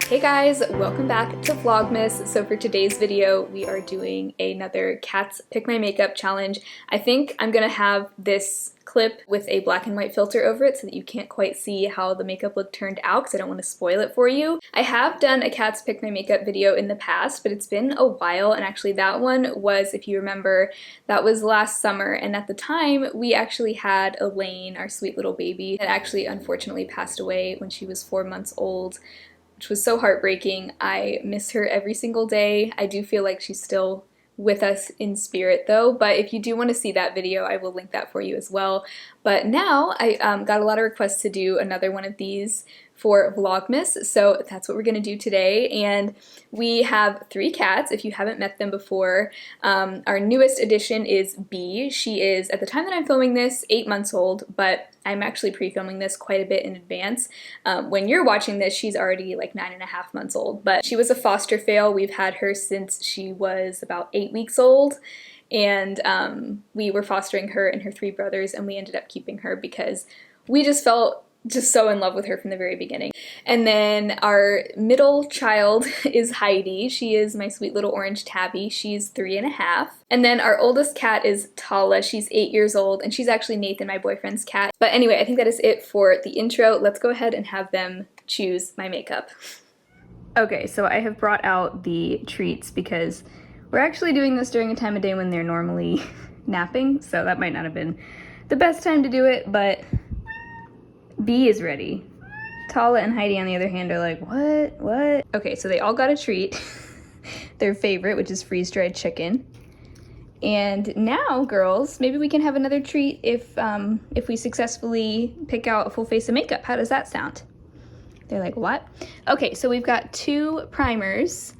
Hey guys, welcome back to Vlogmas. So for today's video, we are doing another Cats Pick My Makeup challenge. I think I'm gonna have this clip with a black and white filter over it so that you can't quite see how the makeup look turned out because I don't want to spoil it for you. I have done a Cats Pick My Makeup video in the past, but it's been a while, and actually that one was, if you remember, that was last summer, and at the time we actually had Elaine, our sweet little baby, that actually unfortunately passed away when she was 4 months old, which was so heartbreaking. I miss her every single day. I do feel like she's still with us in spirit though, but if you do want to see that video, I will link that for you as well. But now I got a lot of requests to do another one of these for Vlogmas, so that's what we're gonna do today. And we have 3 cats, if you haven't met them before. Our newest addition is Bee. She is, at the time that I'm filming this, 8 months old, but I'm actually pre-filming this quite a bit in advance. When you're watching this, she's already like 9.5 months old, but she was a foster fail. We've had her since she was about 8 weeks old. And we were fostering her and her 3 brothers, and we ended up keeping her because we just felt so in love with her from the very beginning. And then our middle child is Heidi. She is my sweet little orange tabby. She's 3.5. And then our oldest cat is Tala. She's 8 years old, and she's actually Nathan, my boyfriend's cat. But anyway, I think that is it for the intro. Let's go ahead and have them choose my makeup. Okay, so I have brought out the treats because we're actually doing this during a time of day when they're normally napping, so that might not have been the best time to do it, but Bee is ready. Tala and Heidi, on the other hand, are like, what? Okay, so they all got a treat. Their favorite, which is freeze-dried chicken. And now, girls, maybe we can have another treat if we successfully pick out a full face of makeup. How does that sound? They're like, what? Okay, so we've got 2 primers,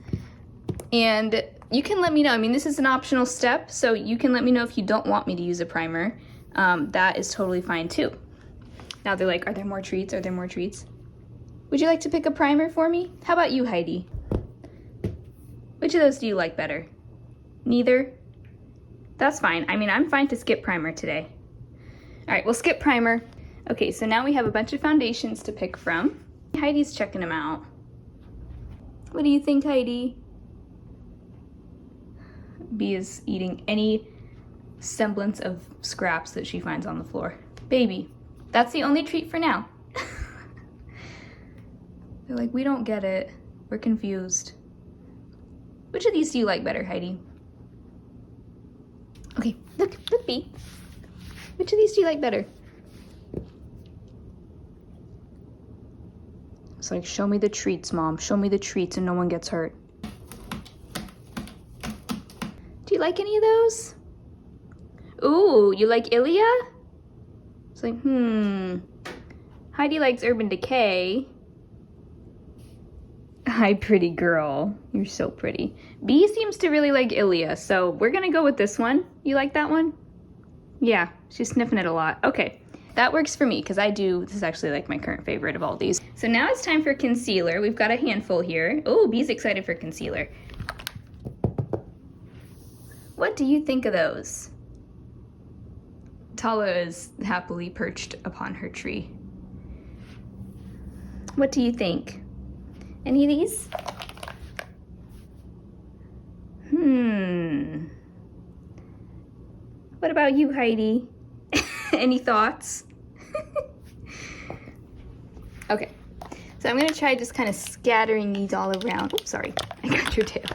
and you can let me know. I mean, this is an optional step, so you can let me know if you don't want me to use a primer. That is totally fine too. Now they're like, are there more treats? Are there more treats? Would you like to pick a primer for me? How about you, Heidi? Which of those do you like better? Neither? That's fine. I mean, I'm fine to skip primer today. All right, we'll skip primer. Okay, so now we have a bunch of foundations to pick from. Heidi's checking them out. What do you think, Heidi? Bee is eating any semblance of scraps that she finds on the floor. Baby, that's the only treat for now. They're like, we don't get it. We're confused. Which of these do you like better, Heidi? Okay, look, Bee. Which of these do you like better? It's like, show me the treats, Mom. Show me the treats and no one gets hurt. Do you like any of those? Ooh, you like Ilya? It's like, Heidi likes Urban Decay. Hi, pretty girl. You're so pretty. Bee seems to really like Ilya, so we're gonna go with this one. You like that one? Yeah, she's sniffing it a lot. Okay, that works for me, because this is actually like my current favorite of all these. So now it's time for concealer. We've got a handful here. Oh, Bee's excited for concealer. What do you think of those? Tala is happily perched upon her tree. What do you think? Any of these? What about you, Heidi? Any thoughts? Okay, so I'm gonna try just kind of scattering these all around. Oops, sorry, I got your tail.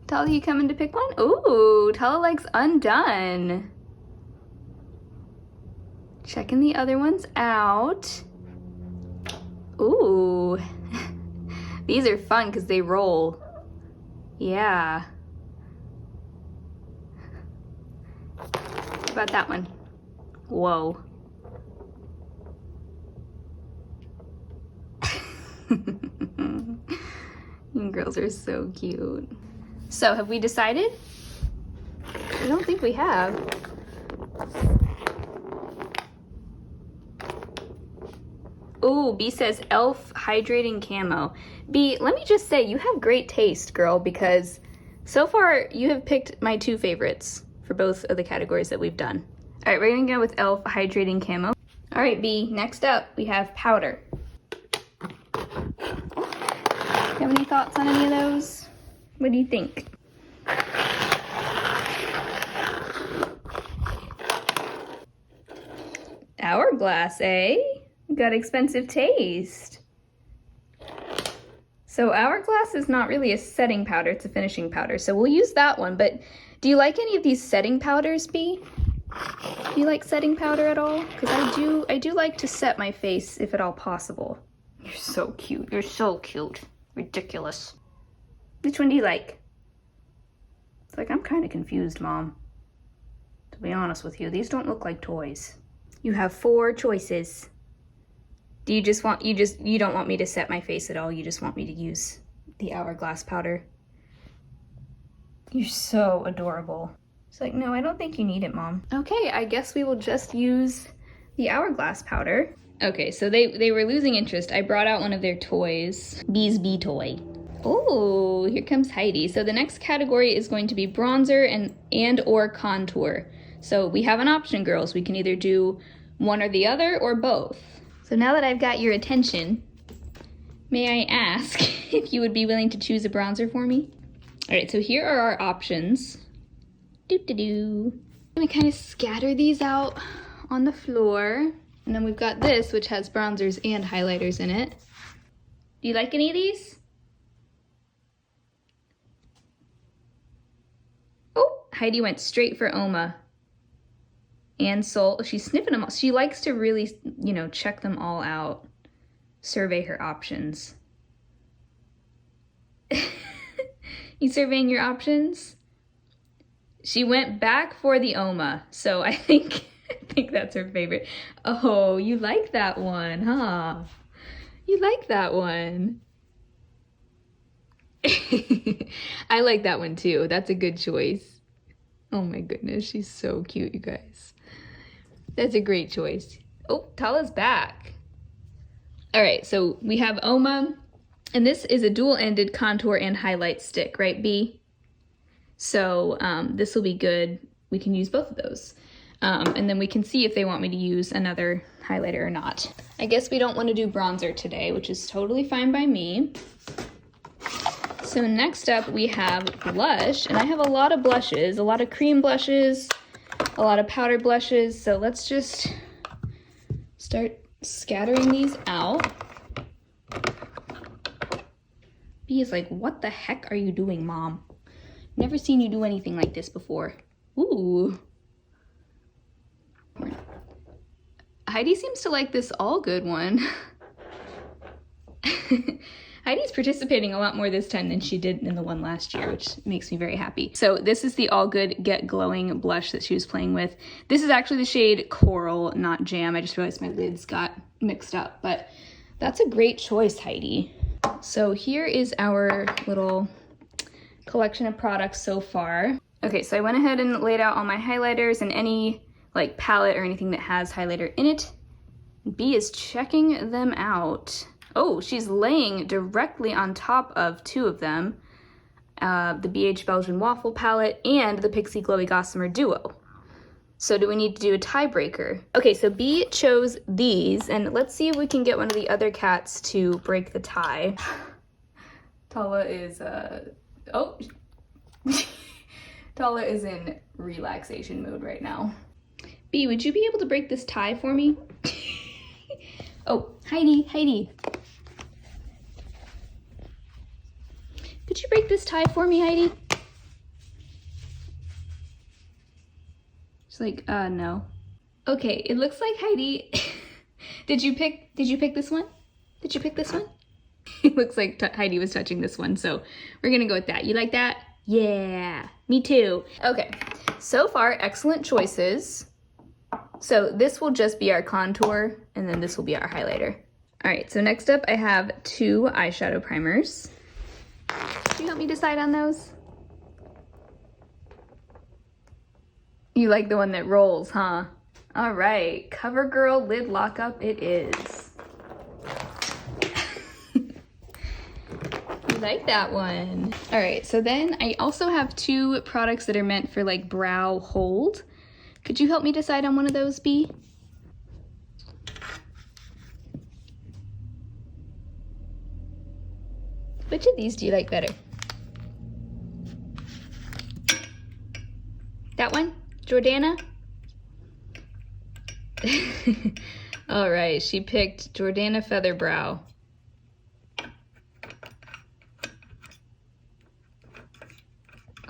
Tala, you coming to pick one? Ooh, Tala likes Undone. Checking the other ones out. Ooh. These are fun because they roll. Yeah. How about that one? Whoa. You girls are so cute. So, have we decided? I don't think we have. Ooh, B says Elf Hydrating Camo. B, let me just say, you have great taste, girl, because so far you have picked my two favorites for both of the categories that we've done. All right, we're gonna go with e.l.f. Hydrating Camo. All right, B, next up, we have powder. You have any thoughts on any of those? What do you think? Hourglass, eh? Got expensive taste. So Hourglass is not really a setting powder, it's a finishing powder. So we'll use that one, but do you like any of these setting powders, B? Do you like setting powder at all? Because I do like to set my face if at all possible. You're so cute. You're so cute. Ridiculous. Which one do you like? It's like, I'm kind of confused, Mom. To be honest with you, these don't look like toys. You have 4 choices. Do you just want, you don't want me to set my face at all? You just want me to use the Hourglass powder? You're so adorable. It's like, no, I don't think you need it, Mom. Okay, I guess we will just use the Hourglass powder. Okay, so they were losing interest. I brought out one of their toys, Bee's Bee toy. Oh, here comes Heidi. So the next category is going to be bronzer and or contour. So we have an option, girls. We can either do one or the other or both. So now that I've got your attention, may I ask if you would be willing to choose a bronzer for me? All right, so here are our options. Doo-doo-doo. I'm gonna kind of scatter these out on the floor. And then we've got this, which has bronzers and highlighters in it. Do you like any of these? Oh, Heidi went straight for Oma. And Sol, she's sniffing them all. She likes to really, you know, check them all out. Survey her options. You surveying your options? She went back for the Oma, so I think that's her favorite. Oh, you like that one, huh? You like that one. I like that one too. That's a good choice. Oh my goodness, she's so cute, you guys. That's a great choice. Oh, Tala's back. All right, so we have Oma, and this is a dual-ended contour and highlight stick, right, B? So this will be good. We can use both of those. And then we can see if they want me to use another highlighter or not. I guess we don't want to do bronzer today, which is totally fine by me. So next up we have blush, and I have a lot of blushes, a lot of cream blushes, a lot of powder blushes. So let's just start scattering these out. B is like, what the heck are you doing, Mom? Never seen you do anything like this before. Ooh. Heidi seems to like this all good one. Heidi's participating a lot more this time than she did in the one last year, which makes me very happy. So this is the All Good Get Glowing blush that she was playing with. This is actually the shade Coral, not Jam. I just realized my lids got mixed up, but that's a great choice, Heidi. So here is our little collection of products so far. Okay, so I went ahead and laid out all my highlighters and any like palette or anything that has highlighter in it. B is checking them out. Oh, she's laying directly on top of 2 of them. The BH Belgian Waffle palette and the Pixie Glowy Gossamer Duo. So do we need to do a tiebreaker? Okay, so B chose these, and let's see if we can get one of the other cats to break the tie. Tala is, oh. Tala is in relaxation mode right now. B, would you be able to break this tie for me? Oh, Heidi. Could you break this tie for me, Heidi? She's like, no. Okay, it looks like Heidi, did you pick this one? Did you pick this one? It looks like Heidi was touching this one, so we're gonna go with that. You like that? Yeah, me too. Okay, so far, excellent choices. So this will just be our contour, and then this will be our highlighter. All right, so next up I have 2 eyeshadow primers. Can you help me decide on those? You like the one that rolls, huh? All right, CoverGirl Lid Lockup it is. You like that one. All right, so then I also have 2 products that are meant for like brow hold. Could you help me decide on one of those, B? Which of these do you like better? That one? Jordana? All right, she picked Jordana Featherbrow.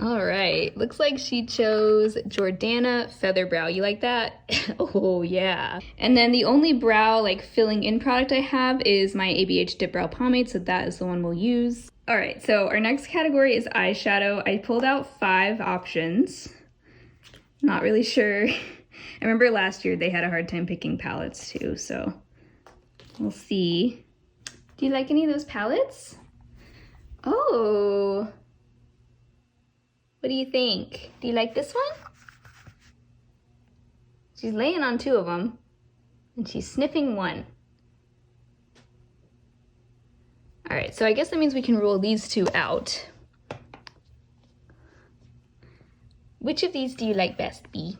All right, looks like she chose Jordana Featherbrow. You like that? Oh yeah. And then the only brow like filling in product I have is my ABH Dip Brow Pomade, so that is the one we'll use. All right, so our next category is eyeshadow. I pulled out 5 options. Not really sure. I remember last year they had a hard time picking palettes too, so we'll see. Do you like any of those palettes? Oh. What do you think? Do you like this one? She's laying on 2 of them, and she's sniffing 1. All right, so I guess that means we can rule these 2 out. Which of these do you like best, B?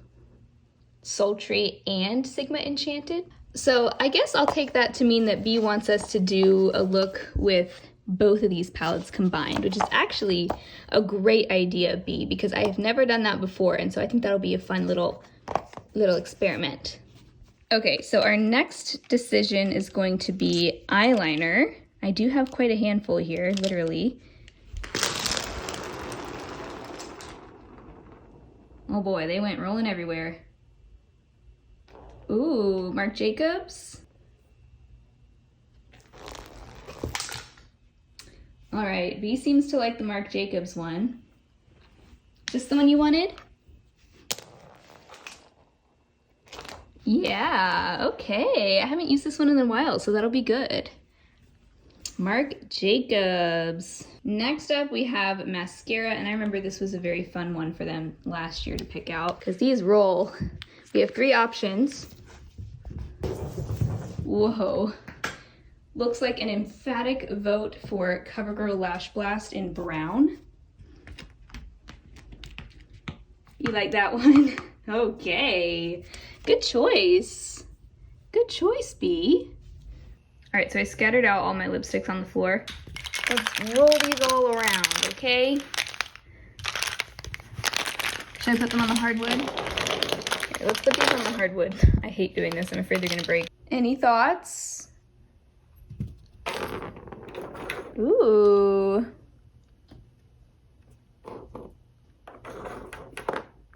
Sultry and Sigma Enchanted? So I guess I'll take that to mean that B wants us to do a look with both of these palettes combined, which is actually a great idea, B, because I have never done that before, and so I think that'll be a fun little experiment. Okay, so our next decision is going to be eyeliner. I do have quite a handful here, literally. Oh boy, they went rolling everywhere. Ooh, Marc Jacobs. All right, B seems to like the Marc Jacobs one. Is this the one you wanted? Yeah, okay. I haven't used this one in a while, so that'll be good. Marc Jacobs. Next up, we have mascara, and I remember this was a very fun one for them last year to pick out, because these roll. We have 3 options. Whoa. Looks like an emphatic vote for CoverGirl Lash Blast in brown. You like that one? Okay. Good choice. Good choice, B. All right, so I scattered out all my lipsticks on the floor. Let's roll these all around, okay? Should I put them on the hardwood? Okay, let's put these on the hardwood. I hate doing this. I'm afraid they're gonna break. Any thoughts? Ooh.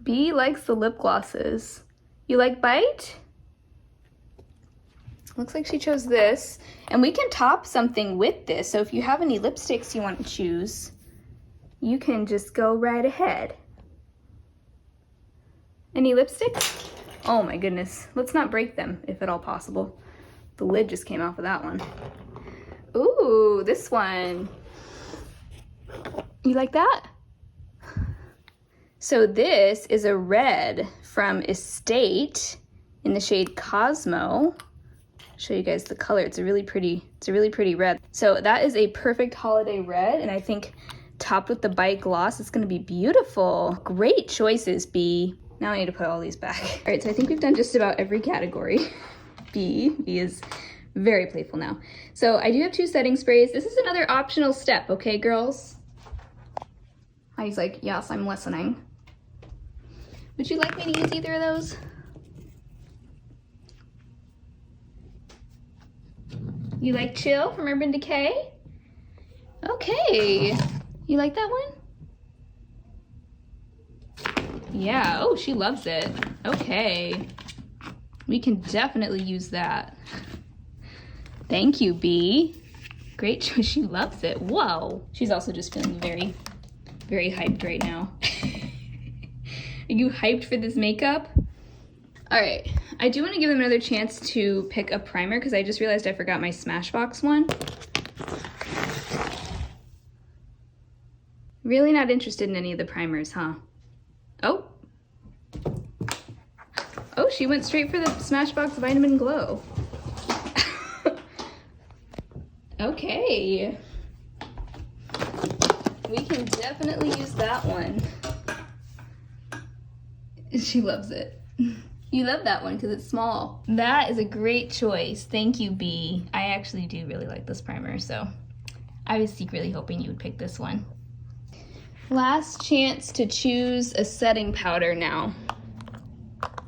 B likes the lip glosses. You like Bite? Looks like she chose this. And we can top something with this. So if you have any lipsticks you want to choose, you can just go right ahead. Any lipsticks? Oh my goodness. Let's not break them if at all possible. The lid just came off of that one. Ooh, this one. You like that? So this is a red from Estate in the shade Cosmo. Show you guys the color. It's a really pretty red. So that is a perfect holiday red, and I think topped with the Bite gloss, it's gonna be beautiful. Great choices, B. Now I need to put all these back. All right, so I think we've done just about every category. B is very playful now. So I do have 2 setting sprays. This is another optional step, okay, girls? He's like, yes, I'm listening. Would you like me to use either of those? You like Chill from Urban Decay? Okay. You like that one? Yeah, oh, she loves it. Okay. We can definitely use that. Thank you, B. Great choice, she loves it. Whoa. She's also just feeling very, very hyped right now. Are you hyped for this makeup? All right, I do want to give them another chance to pick a primer because I just realized I forgot my Smashbox one. Really not interested in any of the primers, huh? Oh. Oh, she went straight for the Smashbox Vitamin Glow. Okay. We can definitely use that one. She loves it. You love that one because it's small. That is a great choice. Thank you, B. I actually do really like this primer, so I was secretly hoping you would pick this one. Last chance to choose a setting powder now.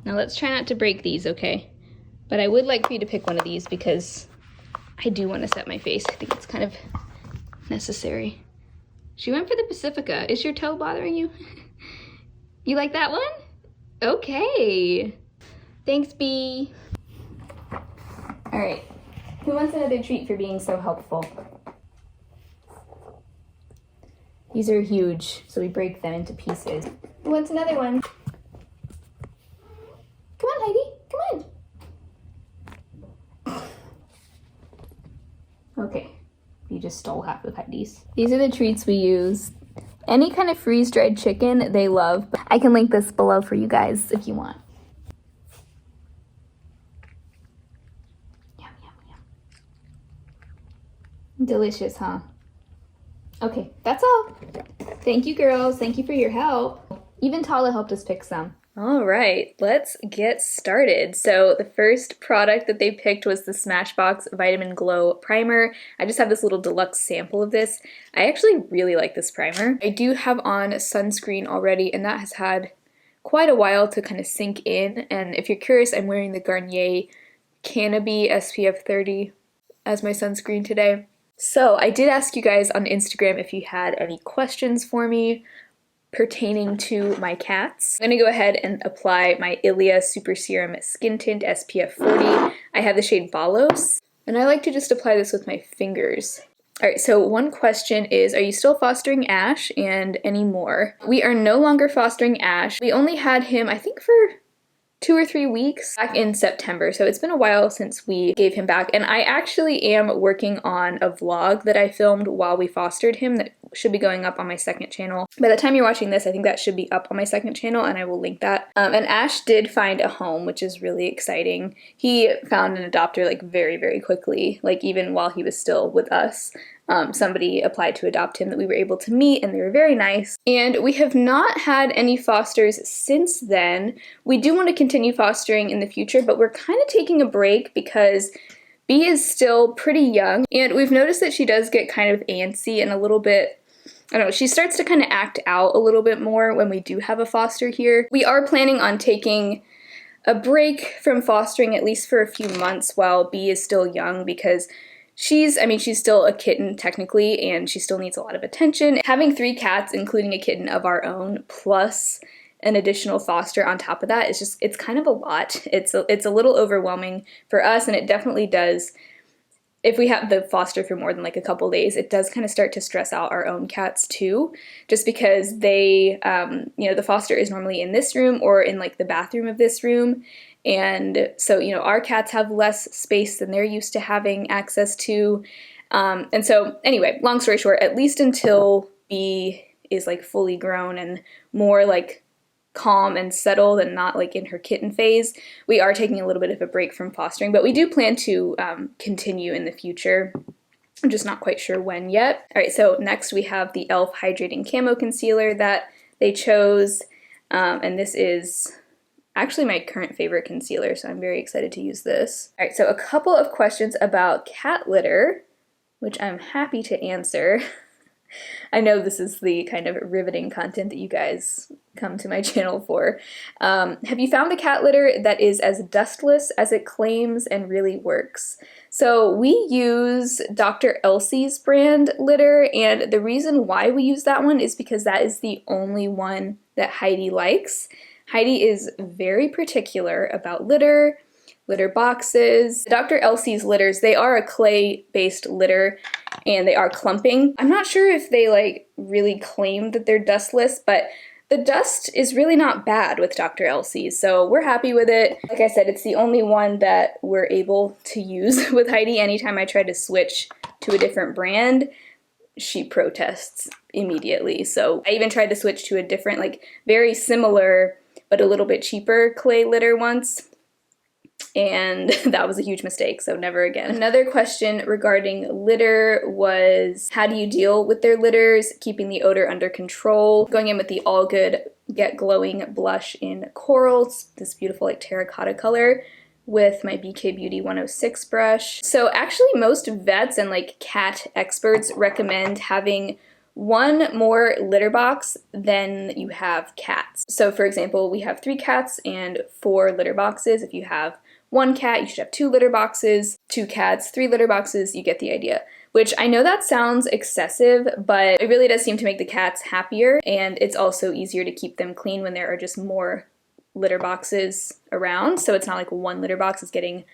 Now let's try not to break these, okay? But I would like for you to pick one of these because I do want to set my face. I think it's kind of necessary. She went for the Pacifica. Is your toe bothering you? You like that one? Okay. Thanks, B. All right. Who wants another treat for being so helpful? These are huge, so we break them into pieces. Who wants another one? Come on, Heidi. Come on. Okay. You just stole half of Heidi's. These are the treats we use. Any kind of freeze-dried chicken they love. I can link this below for you guys if you want. Yum, yum, yum. Delicious, huh? Okay, that's all. Thank you, girls. Thank you for your help. Even Tala helped us pick some. All right, let's get started. So the first product that they picked was the Smashbox Vitamin Glow Primer. I just have this little deluxe sample of this. I actually really like this primer. I do have on sunscreen already, and that has had quite a while to kind of sink in. And if you're curious, I'm wearing the Garnier Canopy SPF 30 as my sunscreen today. So I did ask you guys on Instagram if you had any questions for me pertaining to my cats. I'm gonna go ahead and apply my Ilia Super Serum Skin Tint SPF 40. I have the shade Balos, and I like to just apply this with my fingers. All right, so one question is, are you still fostering Ash and any more? We are no longer fostering Ash. We only had him, I think, for 2 or 3 weeks back in September, so it's been a while since we gave him back, and I actually am working on a vlog that I filmed while we fostered him that should be going up on my second channel. By the time you're watching this, I think that should be up on my second channel, and I will link that. And Ash did find a home, which is really exciting. He found an adopter like very, very quickly, like even while he was still with us. Somebody applied to adopt him that we were able to meet, and they were very nice. And we have not had any fosters since then. We do want to continue fostering in the future, but we're kind of taking a break because B is still pretty young, and we've noticed that she does get kind of antsy and a little bit, I don't know, she starts to kind of act out a little bit more when we do have a foster here. We are planning on taking a break from fostering at least for a few months while B is still young because she's still a kitten technically, and she still needs a lot of attention. Having 3 cats, including a kitten of our own, plus an additional foster on top of that is just, it's kind of a lot. It's a little overwhelming for us, and it definitely does, if we have the foster for more than like a couple days, it does kind of start to stress out our own cats too, just because they, the foster is normally in this room or in like the bathroom of this room. And so, our cats have less space than they're used to having access to. And so anyway, long story short, at least until B is like fully grown and more like calm and settled and not like in her kitten phase, we are taking a little bit of a break from fostering, but we do plan to continue in the future. I'm just not quite sure when yet. All right, so next we have the e.l.f. Hydrating Camo Concealer that they chose, and this is actually my current favorite concealer, so I'm very excited to use this. All right, so a couple of questions about cat litter, which I'm happy to answer. I know this is the kind of riveting content that you guys come to my channel for. Have you found a cat litter that is as dustless as it claims and really works? So we use Dr. Elsie's brand litter, and the reason why we use that one is because that is the only one that Heidi likes. Heidi is very particular about litter boxes. Dr. Elsie's litters, they are a clay-based litter, and they are clumping. I'm not sure if they like really claim that they're dustless, but the dust is really not bad with Dr. Elsie's, so we're happy with it. Like I said, it's the only one that we're able to use with Heidi. Anytime I try to switch to a different brand, she protests immediately. So I even tried to switch to a different, like very similar, but a little bit cheaper clay litter once, and that was a huge mistake, so never again. Another question regarding litter was, how do you deal with their litters, keeping the odor under control? Going in with the All Good get glowing blush in Coral, this beautiful like terracotta color, with my BK Beauty 106 brush. So actually most vets and like cat experts recommend having one more litter box than you have cats. So for example, we have 3 cats and 4 litter boxes. If you have 1 cat, you should have 2 litter boxes, 2 cats, 3 litter boxes, you get the idea. Which I know that sounds excessive, but it really does seem to make the cats happier, and it's also easier to keep them clean when there are just more litter boxes around. So it's not like one litter box is getting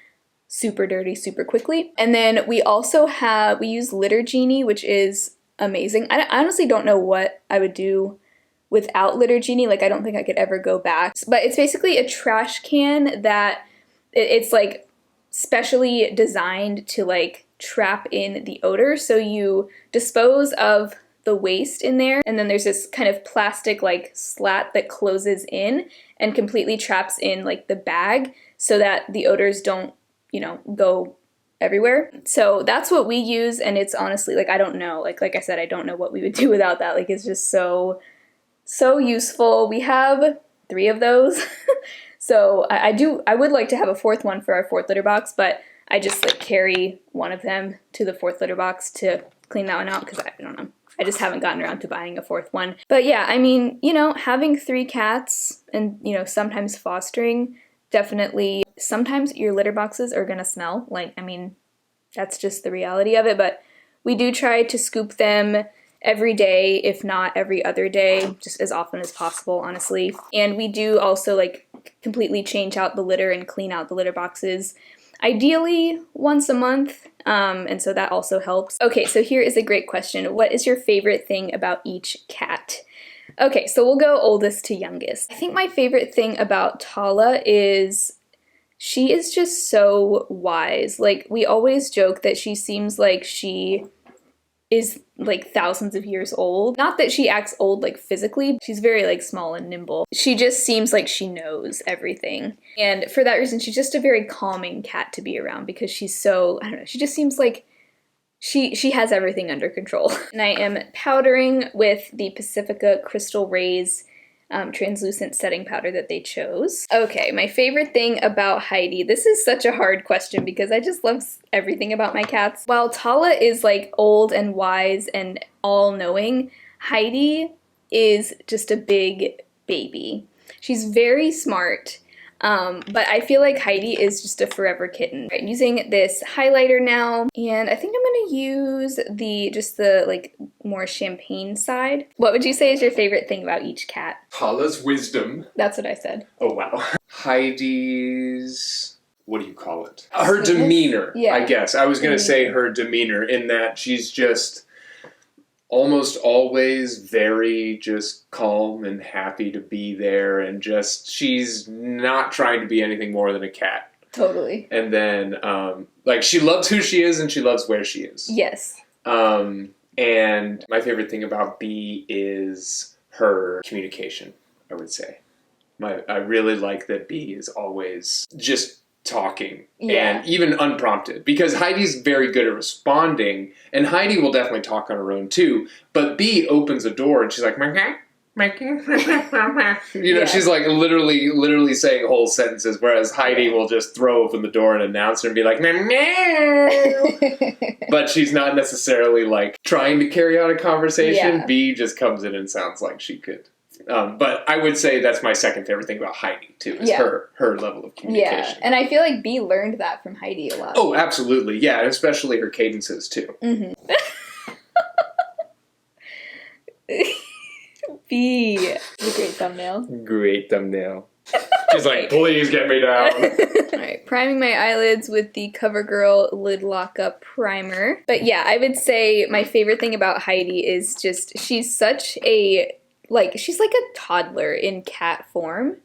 super dirty super quickly. And then we also we use Litter Genie, which is amazing. I honestly don't know what I would do without Litter Genie. Like, I don't think I could ever go back. But it's basically a trash can that it's like specially designed to like trap in the odor. So you dispose of the waste in there, and then there's this kind of plastic like slat that closes in and completely traps in like the bag so that the odors don't, you know, go everywhere. So that's what we use, and it's honestly like, I don't know, like I said, I don't know what we would do without that. Like, it's just so useful. We have 3 of those. So I would like to have a 4th one for our 4th litter box, but I just like carry one of them to the 4th litter box to clean that one out because I don't know. I just haven't gotten around to buying a 4th one. But yeah, I mean, you know, having 3 cats and, you know, sometimes fostering, definitely, sometimes your litter boxes are gonna smell. Like, I mean, that's just the reality of it, but we do try to scoop them every day, if not every other day, just as often as possible, honestly. And we do also like completely change out the litter and clean out the litter boxes, ideally once a month, and so that also helps. Okay, so here is a great question. What is your favorite thing about each cat? Okay, so we'll go oldest to youngest. I think my favorite thing about Tala is she is just so wise. Like, we always joke that she seems like she is like thousands of years old. Not that she acts old like physically, she's very like small and nimble. She just seems like she knows everything. And for that reason, she's just a very calming cat to be around because she's so, I don't know, she just seems like she has everything under control. And I am powdering with the Pacifica Crystal Rays translucent setting powder that they chose. Okay, my favorite thing about Heidi. This is such a hard question because I just love everything about my cats. While Tala is like old and wise and all-knowing, Heidi is just a big baby. She's very smart, but I feel like Heidi is just a forever kitten. I'm using this highlighter now, and I think I'm gonna use just the like more champagne side. What would you say is your favorite thing about each cat? Tala's wisdom. That's what I said. Oh wow. Heidi's, what do you call it? Her demeanor, yeah. I guess. I was gonna say her demeanor, in that she's just almost always very just calm and happy to be there, and just she's not trying to be anything more than a cat. Totally. And then like, she loves who she is and she loves where she is. Yes. And my favorite thing about Bee is her communication, I would say. I really like that Bee is always just talking, and even unprompted, because Heidi's very good at responding, and Heidi will definitely talk on her own too, but Bee opens a door and she's like, you know, she's like literally saying whole sentences, whereas Heidi will just throw open the door and announce her and be like, but she's not necessarily like trying to carry on a conversation. Yeah. Bee just comes in and sounds like she could. But I would say that's my second favorite thing about Heidi too, is her level of communication. Yeah, and I feel like Bee learned that from Heidi a lot. Oh, absolutely, yeah, and especially her cadences too. Mm-hmm. Bee. It's a great thumbnail. Great thumbnail. She's like, please get me down. Alright, priming my eyelids with the CoverGirl Lid Lockup Primer. But yeah, I would say my favorite thing about Heidi is just, she's such a, like, she's like a toddler in cat form.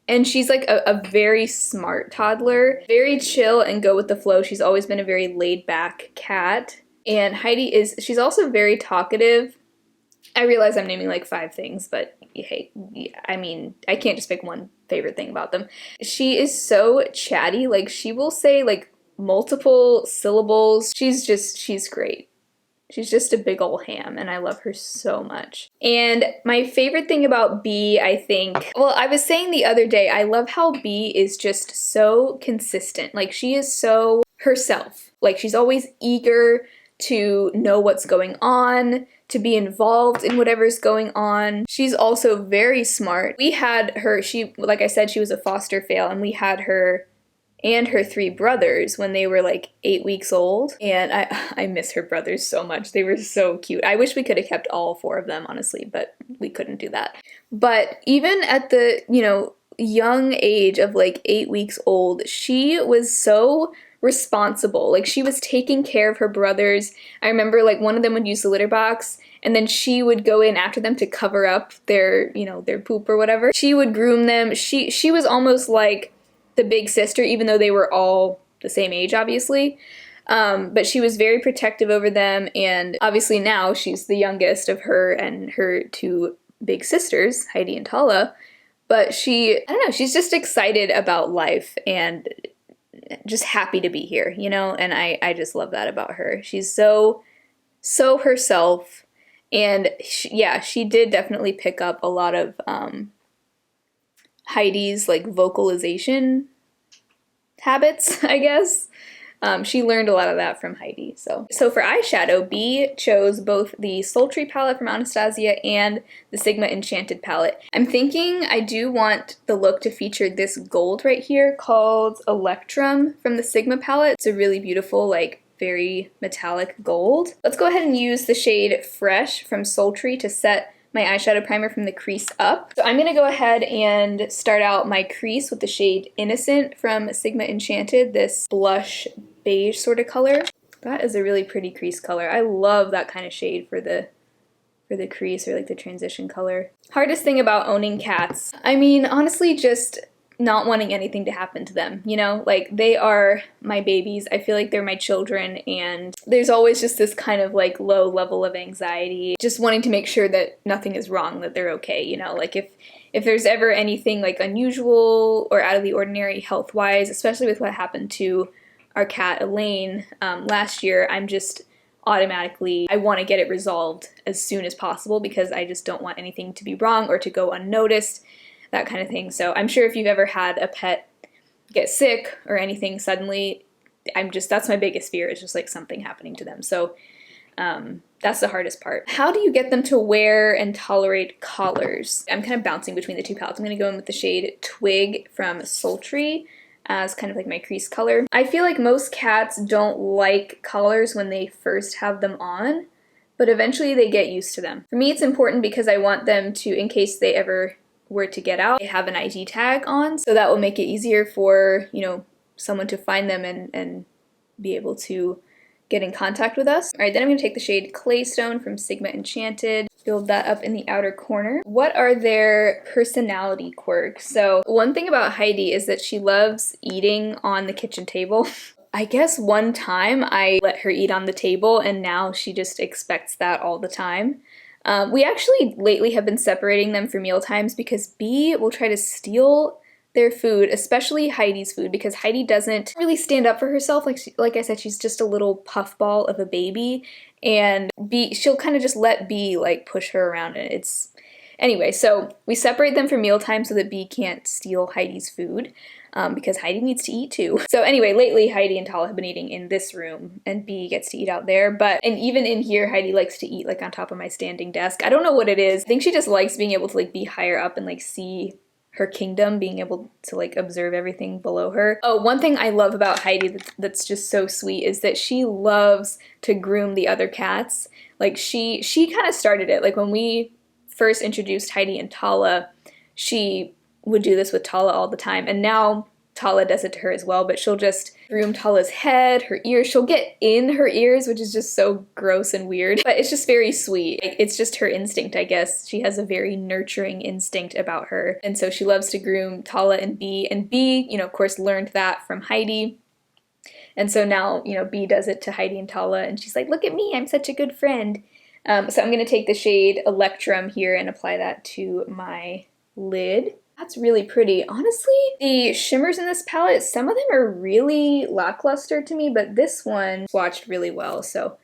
And she's like a very smart toddler. Very chill and go with the flow. She's always been a very laid back cat. And Heidi she's also very talkative. I realize I'm naming like 5 things, but hey, I mean, I can't just pick one favorite thing about them. She is so chatty, like she will say like multiple syllables. She's great. She's just a big ol' ham, and I love her so much. And my favorite thing about Bee, I think, well, I was saying the other day, I love how Bee is just so consistent. Like, she is so herself. Like, she's always eager to know what's going on, to be involved in whatever's going on. She's also very smart. We had her, like I said, she was a foster fail, and we had her and her 3 brothers when they were like 8 weeks old. And I miss her brothers so much. They were so cute. I wish we could have kept all 4 of them, honestly, but we couldn't do that. But even at the, young age of like 8 weeks old, she was so responsible. Like, she was taking care of her brothers. I remember like one of them would use the litter box, and then she would go in after them to cover up their, their poop or whatever. She would groom them. She was almost like the big sister, even though they were all the same age, obviously. But she was very protective over them, and obviously now she's the youngest of her and her 2 big sisters, Heidi and Tala. But I don't know, she's just excited about life and just happy to be here, and I just love that about her. She's so herself, and she did definitely pick up a lot of Heidi's like vocalization habits, I guess. She learned a lot of that from Heidi. So for eyeshadow, Bee chose both the Sultry palette from Anastasia and the Sigma Enchanted palette. I'm thinking I do want the look to feature this gold right here called Electrum from the Sigma palette. It's a really beautiful, like, very metallic gold. Let's go ahead and use the shade Fresh from Sultry to set my eyeshadow primer from the crease up. So I'm going to go ahead and start out my crease with the shade Innocent from Sigma Enchanted, this blush beige sort of color. That is a really pretty crease color. I love that kind of shade for the crease, or like the transition color. Hardest thing about owning cats, I mean, honestly, just not wanting anything to happen to them, like, they are my babies. I feel like they're my children, and there's always just this kind of like low level of anxiety, just wanting to make sure that nothing is wrong, that they're okay, like if there's ever anything like unusual or out of the ordinary health-wise, especially with what happened to our cat Elaine last year, I'm just automatically, I want to get it resolved as soon as possible, because I just don't want anything to be wrong or to go unnoticed, that kind of thing. So I'm sure if you've ever had a pet get sick or anything suddenly, that's my biggest fear, is just like something happening to them. So that's the hardest part. How do you get them to wear and tolerate collars? I'm kind of bouncing between the 2 palettes. I'm going to go in with the shade Twig from Sultry as kind of like my crease color. I feel like most cats don't like collars when they first have them on, but eventually they get used to them. For me, it's important because I want them to, in case they ever were to get out, they have an ID tag on, so that will make it easier for, someone to find them and be able to get in contact with us. All right, then I'm going to take the shade Claystone from Sigma Enchanted, build that up in the outer corner. What are their personality quirks? So one thing about Heidi is that she loves eating on the kitchen table. I guess one time I let her eat on the table, and now she just expects that all the time. We actually lately have been separating them for meal times because Bee will try to steal their food, especially Heidi's food, because Heidi doesn't really stand up for herself. Like I said, she's just a little puffball of a baby, and she'll kind of just let Bee like push her around, and anyway, so we separate them for mealtime so that Bee can't steal Heidi's food, because Heidi needs to eat too. So anyway, lately Heidi and Tala have been eating in this room, and Bee gets to eat out there, and even in here, Heidi likes to eat like on top of my standing desk. I don't know what it is. I think she just likes being able to like be higher up and like see her kingdom, being able to like observe everything below her. Oh, one thing I love about Heidi that's just so sweet is that she loves to groom the other cats. Like she kind of started it. Like when we first introduced Heidi and Tala, she would do this with Tala all the time, and now Tala does it to her as well, but she'll just groom Tala's head, her ears. She'll get in her ears, which is just so gross and weird, but it's just very sweet. It's just her instinct, I guess. She has a very nurturing instinct about her, and so she loves to groom Tala and Bee, of course, learned that from Heidi. And so now, Bee does it to Heidi and Tala, and she's like, look at me, I'm such a good friend. So I'm going to take the shade Electrum here and apply that to my lid. That's really pretty. Honestly, the shimmers in this palette, some of them are really lackluster to me, but this one swatched really well, so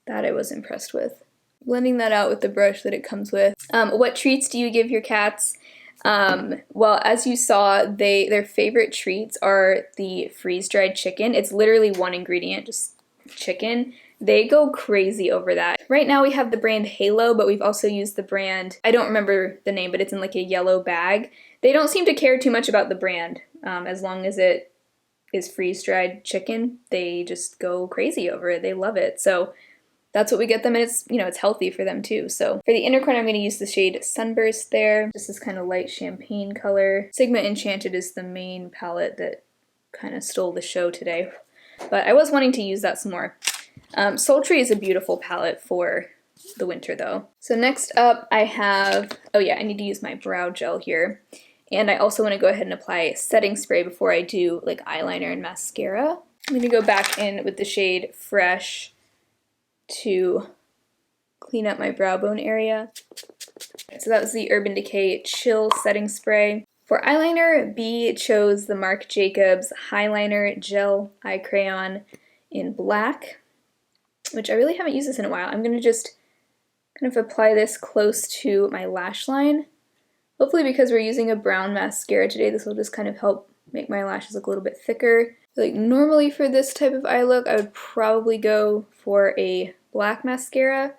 That I was impressed with. Blending that out with the brush that it comes with. What treats do you give your cats? Well, as you saw, their favorite treats are the freeze-dried chicken. It's literally one ingredient, just chicken. They go crazy over that. Right now we have the brand Halo, but we've also used the brand, I don't remember the name, but it's in like a yellow bag. They don't seem to care too much about the brand. As long as it is freeze-dried chicken, they just go crazy over it. They love it. So that's what we get them, and it's, you know, it's healthy for them too. So for the inner corner, I'm going to use the shade Sunburst there. Just this kind of light champagne color. Sigma Enchanted is the main palette that kind of stole the show today, but I was wanting to use that some more. Sultry is a beautiful palette for the winter though. So next up I have, oh yeah, I need to use my brow gel here. And I also want to go ahead and apply setting spray before I do like eyeliner and mascara. I'm going to go back in with the shade Fresh to clean up my brow bone area. So that was the Urban Decay Chill Setting Spray. For eyeliner, B chose the Marc Jacobs Highliner Gel Eye Crayon in black, which I really haven't used this in a while. I'm going to just kind of apply this close to my lash line. Hopefully, because we're using a brown mascara today, this will just kind of help make my lashes look a little bit thicker. Like normally for this type of eye look, I would probably go for a black mascara,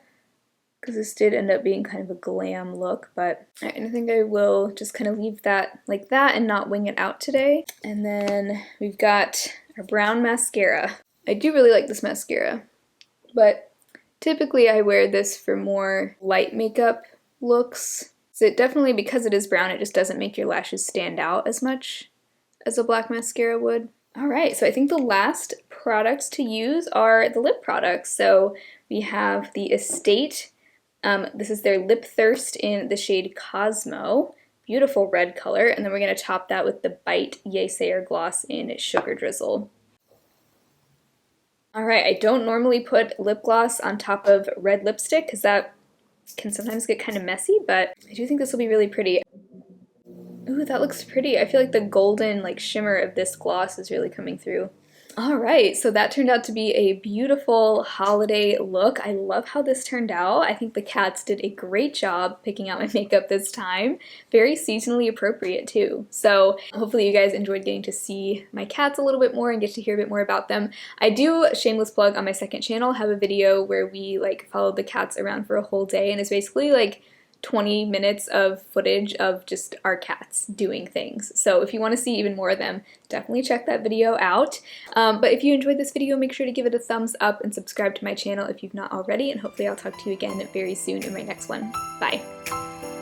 because this did end up being kind of a glam look, but I think I will just kind of leave that like that and not wing it out today. And then we've got our brown mascara. I do really like this mascara, but typically I wear this for more light makeup looks. So it definitely, because it is brown, it just doesn't make your lashes stand out as much as a black mascara would. Alright, so I think the last products to use are the lip products. So we have the Estate. This is their Lip Thirst in the shade Cosmo. Beautiful red color. And then we're going to top that with the Bite Yesayer Gloss in Sugar Drizzle. Alright, I don't normally put lip gloss on top of red lipstick because that can sometimes get kind of messy, but I do think this will be really pretty. Ooh, that looks pretty. I feel like the golden like shimmer of this gloss is really coming through. Alright, so that turned out to be a beautiful holiday look. I love how this turned out. I think the cats did a great job picking out my makeup this time. Very seasonally appropriate too. So hopefully you guys enjoyed getting to see my cats a little bit more and get to hear a bit more about them. I do, shameless plug, on my second channel, have a video where we like followed the cats around for a whole day, and it's basically like 20 minutes of footage of just our cats doing things. So if you want to see even more of them, definitely check that video out. But if you enjoyed this video, make sure to give it a thumbs up and subscribe to my channel if you've not already, and hopefully I'll talk to you again very soon in my next one. Bye!